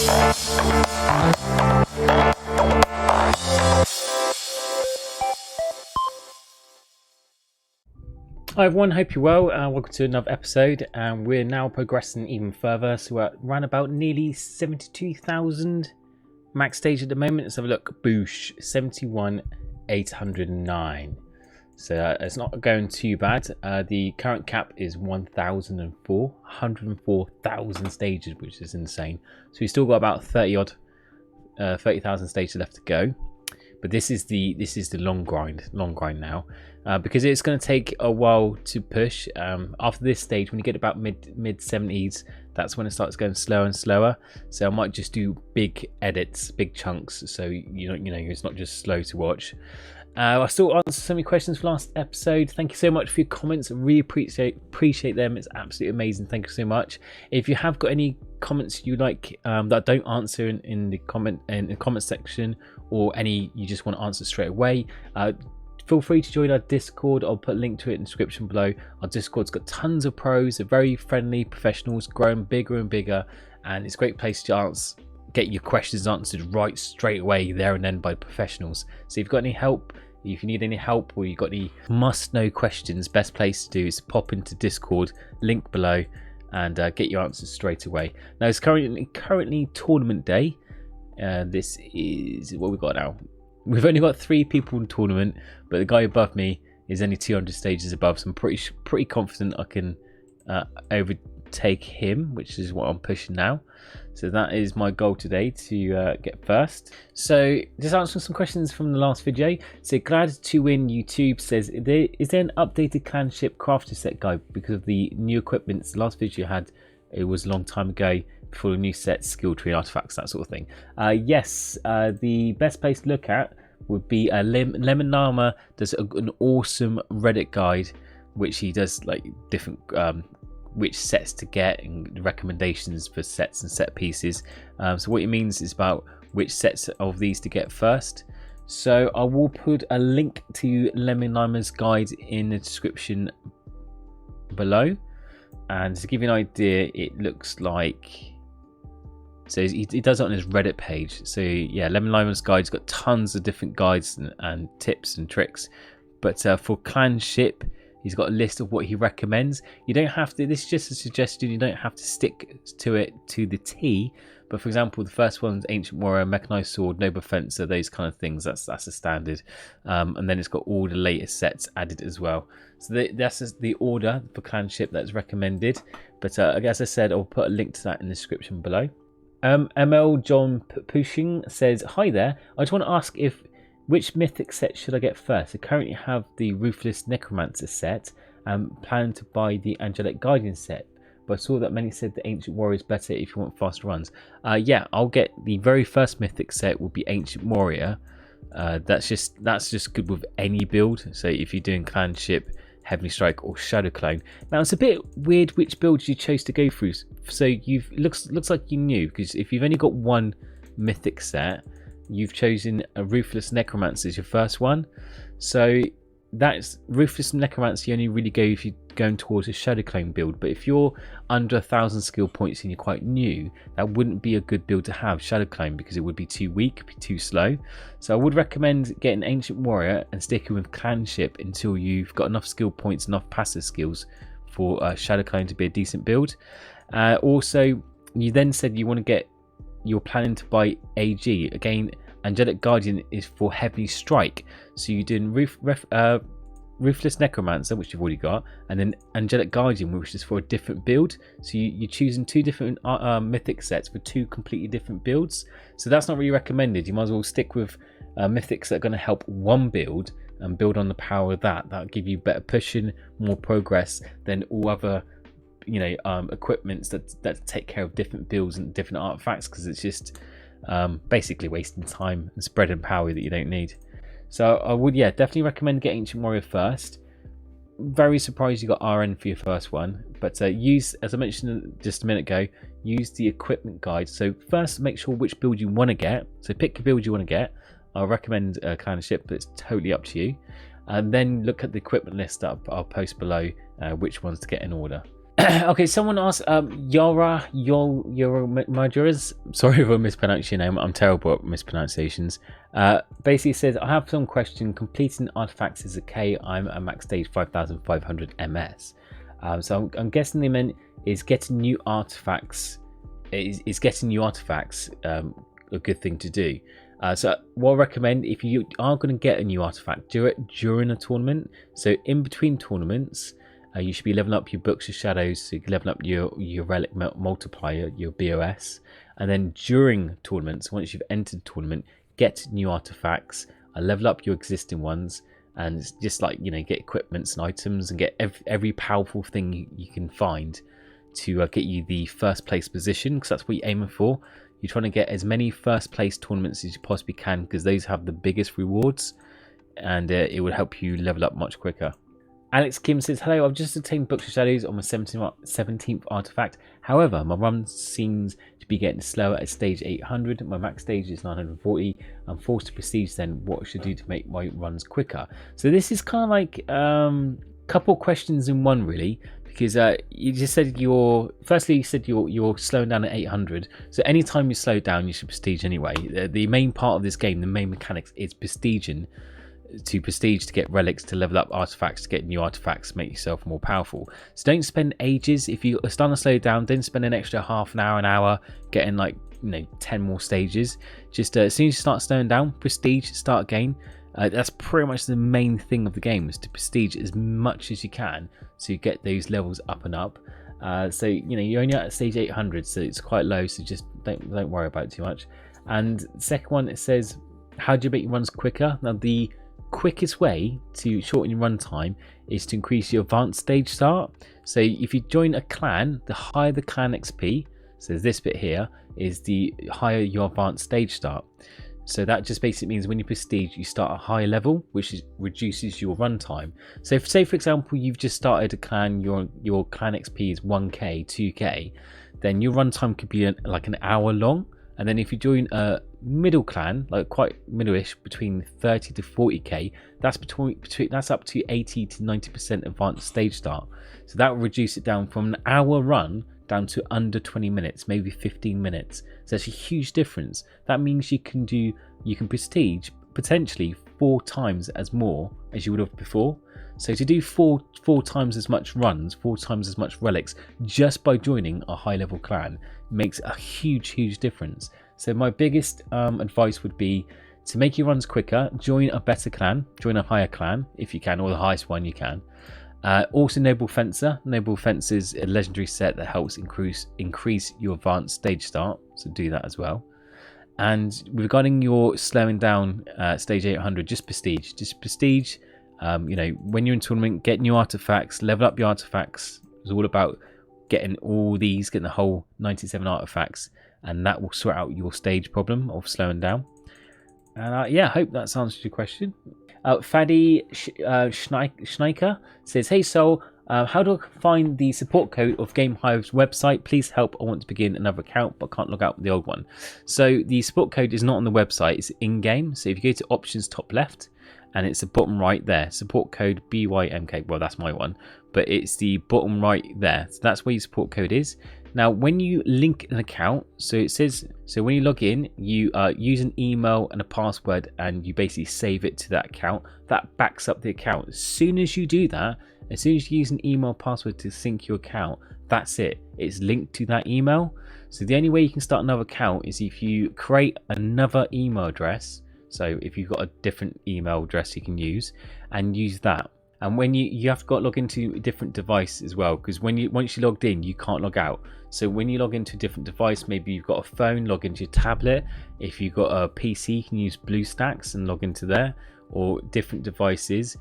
Hi everyone, hope you're well. Welcome to another episode, and we're now progressing even further. So we're around about nearly 72,000 max stage at the moment. Let's have a look. Boosh, 71,809. So it's not going too bad. The current cap is 104,000 stages, which is insane. So we've still got about 30,000 stages left to go. But this is the long grind now, because it's going to take a while to push. After this stage, when you get about mid 70s, that's when it starts going slower and slower. So I might just do big edits, big chunks, so you know it's not just slow to watch. I still answered so many questions for last episode. Thank you so much for your comments. I really appreciate them. It's absolutely amazing. Thank you so much. If you have got any comments you like that I don't answer in the comment section, or any you just want to answer straight away, feel free to join our Discord. I'll put a link to it in the description below. Our Discord's got tons of pros. They're very friendly professionals, growing bigger and bigger, and it's a great place to get your questions answered right straight away there and then by professionals. So if you've got any help, if you need any help, or you've got any must-know questions, best place to do is pop into Discord, link below, and get your answers straight away. Now it's currently tournament day. This is what we've got now. We've only got 3 people in tournament, but the guy above me is only 200 stages above, so I'm pretty confident I can overtake him, which is what I'm pushing now. So that is my goal today, to get first. So just answering some questions from the last video. So glad to win YouTube says, is there an updated clan ship crafter set guide because of the new equipment? The last video you had, it was a long time ago, before the new sets, skill tree, artifacts, that sort of thing. Yes, the best place to look at would be Lemon Llama does an awesome Reddit guide, which he does like different which sets to get and recommendations for sets and set pieces. So what it means is about which sets of these to get first. So I will put a link to Lemon Llama's guide in the description below, and to give you an idea, it looks like, so he does it on his Reddit page. So yeah, Lemon Llama's guide's got tons of different guides and tips and tricks, but for clan ship, he's got a list of what he recommends. You don't have to, this is just a suggestion, you don't have to stick to it to the T. But for example, the first one's Ancient Warrior, Mechanized Sword, Noble Fencer, those kind of things. That's a standard. And then it's got all the latest sets added as well. So that's the order for clan ship that's recommended. But as I said, I'll put a link to that in the description below. ML John Pushing says, hi there. I just want to ask which mythic set should I get first? I currently have the Ruthless Necromancer set and plan to buy the Angelic Guardian set, but I saw that many said the Ancient Warrior is better if you want faster runs. Yeah, I'll get the very first mythic set will be Ancient Warrior. That's just good with any build. So if you're doing clan ship, Heavenly Strike, or Shadow Clone. Now it's a bit weird which builds you chose to go through. So looks like you knew, because if you've only got one mythic set, you've chosen a Ruthless Necromancer as your first one. So that's Ruthless Necromancer, you only really go if you're going towards a Shadow Clone build. But if you're under 1,000 skill points and you're quite new, that wouldn't be a good build to have, Shadow Clone, because it would be too weak, be too slow. So I would recommend getting Ancient Warrior and sticking with clan ship until you've got enough skill points, enough passive skills for Shadow Clone to be a decent build. Also, you then said you're planning to buy AG. Again, Angelic Guardian is for Heavenly Strike. So you're doing Ruthless Necromancer, which you've already got, and then Angelic Guardian, which is for a different build. So you're choosing 2 different mythic sets for 2 completely different builds. So that's not really recommended. You might as well stick with mythics that are going to help one build and build on the power of that. That'll give you better pushing, more progress than all other equipments that take care of different builds and different artifacts, because it's just basically wasting time and spreading power that you don't need. So I would definitely recommend getting Ancient Warrior first. Very surprised you got RN for your first one, but use, as I mentioned just a minute ago, use the equipment guide. So first make sure which build you want to get, so pick your build you want to get. I'll recommend clan ship, but it's totally up to you. And then look at the equipment list that I'll post below, which ones to get in order. Okay, someone asked, Yara Majoras. Sorry if I mispronounced your name. I'm terrible at mispronunciations. Basically says, I have some question. Completing artifacts is okay. I'm at max stage 5,500 MS. So I'm guessing the meant is getting new artifacts. Is getting new artifacts a good thing to do? So what I recommend, if you are going to get a new artifact, do it during a tournament. So in between tournaments. You should be leveling up your books of shadows, so you can level up your relic multiplier, your BOS, and then during tournaments, once you've entered the tournament, get new artifacts, level up your existing ones, and just like, you know, get equipments and items, and get every powerful thing you can find to get you the first place position, because that's what you're aiming for. You're trying to get as many first place tournaments as you possibly can, because those have the biggest rewards, and it will help you level up much quicker. Alex Kim says, hello, I've just attained Books of Shadows on my 17th artifact. However, my run seems to be getting slower at stage 800. My max stage is 940. I'm forced to prestige then. What should I do to make my runs quicker? So this is kind of like couple questions in one, really. Because you just said firstly you said you're slowing down at 800. So anytime you slow down, you should prestige anyway. The main part of this game, the main mechanics is prestiging. To prestige, to get relics, to level up artifacts, to get new artifacts, make yourself more powerful. So don't spend ages. If you're starting to slow down, don't spend an extra half an hour getting like 10 more stages. Just as soon as you start slowing down, prestige, start again. That's pretty much the main thing of the game, is to prestige as much as you can so you get those levels up and up. So you're only at stage 800, so it's quite low, so just don't worry about it too much. And second one, it says, how do you make your runs quicker? Now the quickest way to shorten your run time is to increase your advanced stage start. So if you join a clan, the higher the clan XP, so this bit here, is the higher your advanced stage start. So that just basically means when you prestige, you start at a higher level, which reduces your run time. So if, say for example, you've just started a clan, your clan XP is 1k, 2k, then your run time could be like an hour long. And then if you join a middle clan, like quite middle-ish, between 30 to 40k, that's up to 80 to 90% advanced stage start. So that will reduce it down from an hour run down to under 20 minutes, maybe 15 minutes. So that's a huge difference. That means you can prestige potentially 4 times as more as you would have before. So to do four times as much runs, 4 times as much relics, just by joining a high level clan makes a huge difference. So my biggest advice would be to make your runs quicker, join a better clan, join a higher clan if you can, or the highest one you can. Also Noble Fencer. Noble Fencer is a legendary set that helps increase your advanced stage start, so do that as well. And regarding your slowing down stage 800, just prestige. When you're in tournament, get new artifacts, level up your artifacts. It's all about getting the whole 97 artifacts, and that will sort out your stage problem of slowing down. And I hope that answers your question. Fadi Schneiker says, hey Soul, how do I find the support code of GameHive's website? Please help, I want to begin another account but can't log out with the old one. So the support code is not on the website, it's in-game. So if you go to options top left, and it's the bottom right there, support code BYMK, well that's my one, but it's the bottom right there, so that's where your support code is. Now when you link an account, so it says, so when you log in, you use an email and a password, and you basically save it to that account. That backs up the account. As soon as you do that, as soon as you use an email password to sync your account, that's it, it's linked to that email. So the only way you can start another account is if you create another email address. So if you've got a different email address you can use, and use that. And when you have to log into a different device as well, because once you logged in, you can't log out. So when you log into a different device, maybe you've got a phone, log into your tablet. If you've got a PC, you can use BlueStacks and log into there, or different devices.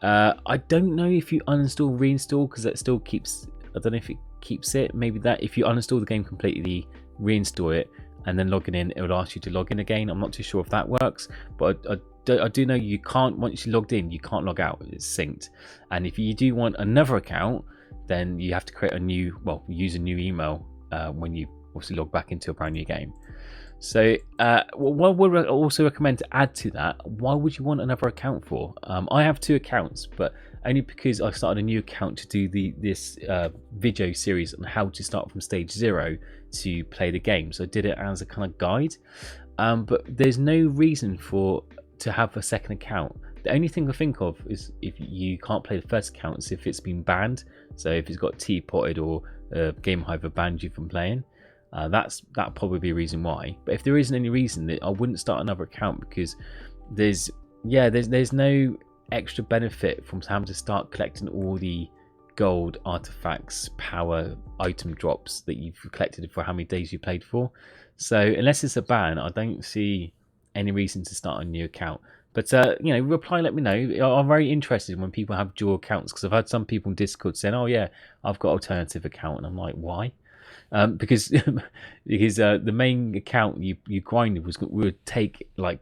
I don't know if you uninstall, reinstall, because that still keeps, I don't know if it keeps it. Maybe that if you uninstall the game completely, reinstall it, and then logging in, it would ask you to log in again. I'm not too sure if that works, but I do know you can't, once you logged in, you can't log out, it's synced. And if you do want another account, then you have to create a new, use a new email when you obviously log back into a brand new game. So what would I also recommend to add to that? Why would you want another account for? I have 2 accounts, but only because I started a new account to do this video series on how to start from stage 0 to play the game. So I did it as a kind of guide, but there's no reason to have a second account. The only thing I think of is if you can't play the first account is if it's been banned. So if it's got T-potted or Game Hive banned you from playing. That'd probably be a reason why. But if there isn't any reason, that I wouldn't start another account, because there's no extra benefit from having to start collecting all the gold artifacts, power item drops that you've collected for how many days you played for. So unless it's a ban, I don't see any reason to start a new account. But reply, let me know. I'm very interested when people have dual accounts, because I've had some people in Discord saying, "Oh yeah, I've got an alternative account," and I'm like, why? Because the main account you grinded would take like,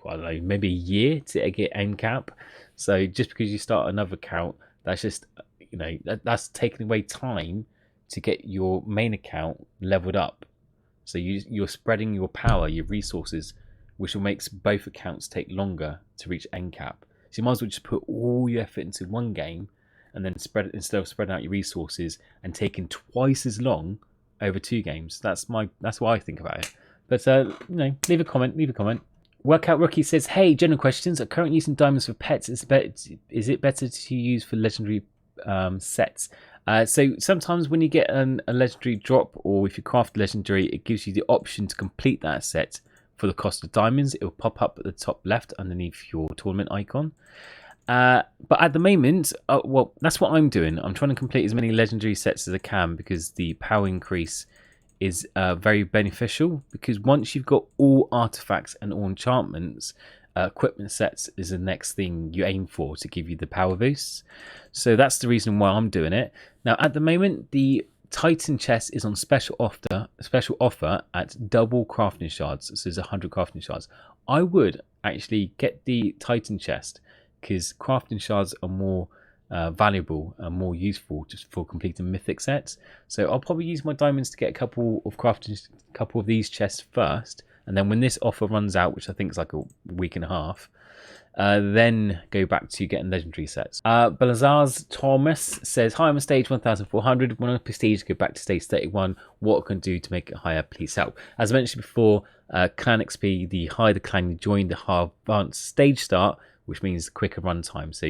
I don't know, maybe a year to get end cap. So just because you start another account, that's just that's taking away time to get your main account leveled up. So you're spreading your power, your resources, which will make both accounts take longer to reach end cap. So you might as well just put all your effort into one game, and then instead of spreading out your resources and taking twice as long over 2 games. That's what I think about it. But leave a comment. Workout Rookie says, "Hey, general questions. Are currently using diamonds for pets? Is it better to use for legendary sets?" So sometimes when you get a legendary drop, or if you craft legendary, it gives you the option to complete that set for the cost of diamonds. It will pop up at the top left underneath your tournament icon. But at the moment, well, that's what I'm doing. I'm trying to complete as many legendary sets as I can, because the power increase is very beneficial. Because once you've got all artifacts and all enchantments, equipment sets is the next thing you aim for to give you the power boosts. So that's the reason why I'm doing it. Now, at the moment, the Titan chest is on special offer at double crafting shards. So there's 100 crafting shards. I would actually get the Titan chest, because crafting shards are more valuable and more useful just for completing mythic sets. So I'll probably use my diamonds to get a couple of these chests first, and then when this offer runs out, which I think is like a week and a half, then go back to getting legendary sets. Belazar's Thomas says, "Hi, I'm on stage 1400. When I prestige, go back to stage 31. What can I do to make it higher? Please help." As I mentioned before, clan XP, the higher the clan you join, the higher advanced stage start, which means quicker run time. So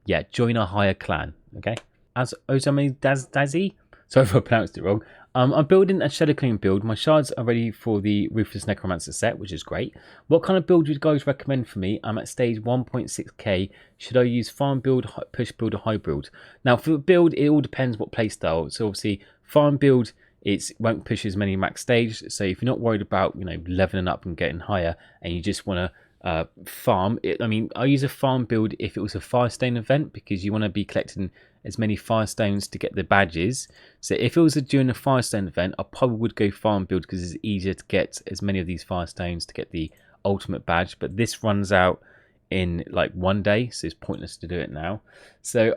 yeah, join a higher clan. Okay. As Osame Dazzy, sorry if I pronounced it wrong. I'm building a Shadow Clean build. My shards are ready for the Ruthless Necromancer set, which is great. What kind of build would you guys recommend for me? I'm at stage 1.6k. Should I use farm build, push build, or high build? Now for build, it all depends what playstyle. So obviously farm build, it won't push as many max stage. So if you're not worried about leveling up and getting higher, and you just want to farm it, I use a farm build if it was a Firestone event, because you want to be collecting as many Firestones to get the badges. So if it was during a Firestone event, I probably would go farm build, because it's easier to get as many of these Firestones to get the ultimate badge. But this runs out in like 1 day, so it's pointless to do it now. So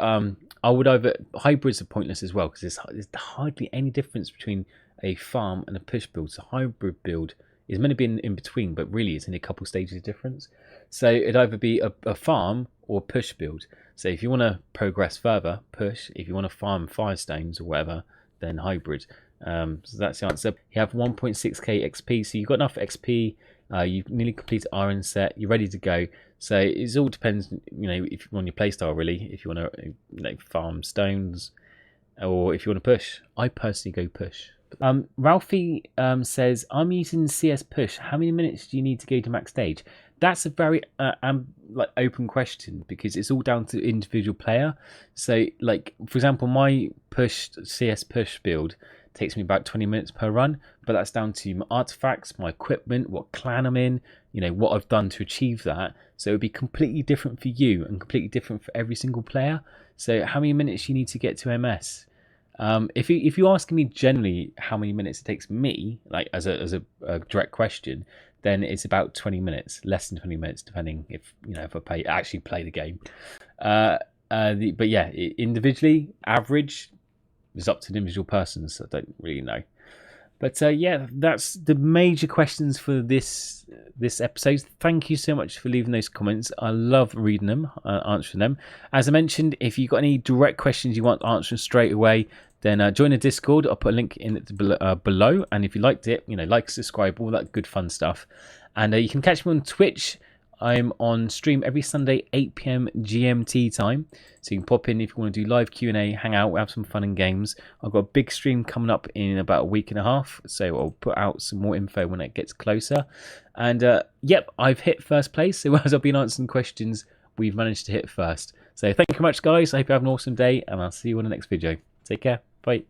I would hybrids are pointless as well, because there's hardly any difference between a farm and a push build. So hybrid build is meant to be in between, but really it's in a couple stages of difference. So it'd either be a farm or push build. So if you want to progress further, push. If you want to farm Firestones or whatever, then hybrid. So that's the answer. You have 1.6k XP, so you've got enough XP. You've nearly completed Iron set. You're ready to go. So it all depends, if on your playstyle really. If you want to farm stones, or if you want to push. I personally go push. Ralphie says, "I'm using CS push. How many minutes do you need to go to max stage?" That's a very open question, because it's all down to individual player. So for example, my CS push build takes me about 20 minutes per run, but that's down to my artifacts, my equipment, what clan I'm in, what I've done to achieve that. So it would be completely different for you and completely different for every single player. So how many minutes you need to get to MS? If you're asking me generally how many minutes it takes me, as a direct question, then it's about 20 minutes, less than 20 minutes, depending if I actually play the game. But yeah, individually, average is up to the individual person, so I don't really know. But yeah, that's the major questions for this episode. Thank you so much for leaving those comments. I love reading them, answering them. As I mentioned, if you've got any direct questions you want answering straight away, then join the Discord. I'll put a link in it below. And if you liked it, like, subscribe, all that good fun stuff. And you can catch me on Twitch. I'm on stream every Sunday, 8 PM GMT time. So you can pop in if you want to do live Q&A, hang out, have some fun and games. I've got a big stream coming up in about a week and a half. So I'll put out some more info when it gets closer. And yep, I've hit first place. So as I've been answering questions, we've managed to hit first. So thank you very much, guys. I hope you have an awesome day. And I'll see you on the next video. Take care. Bye.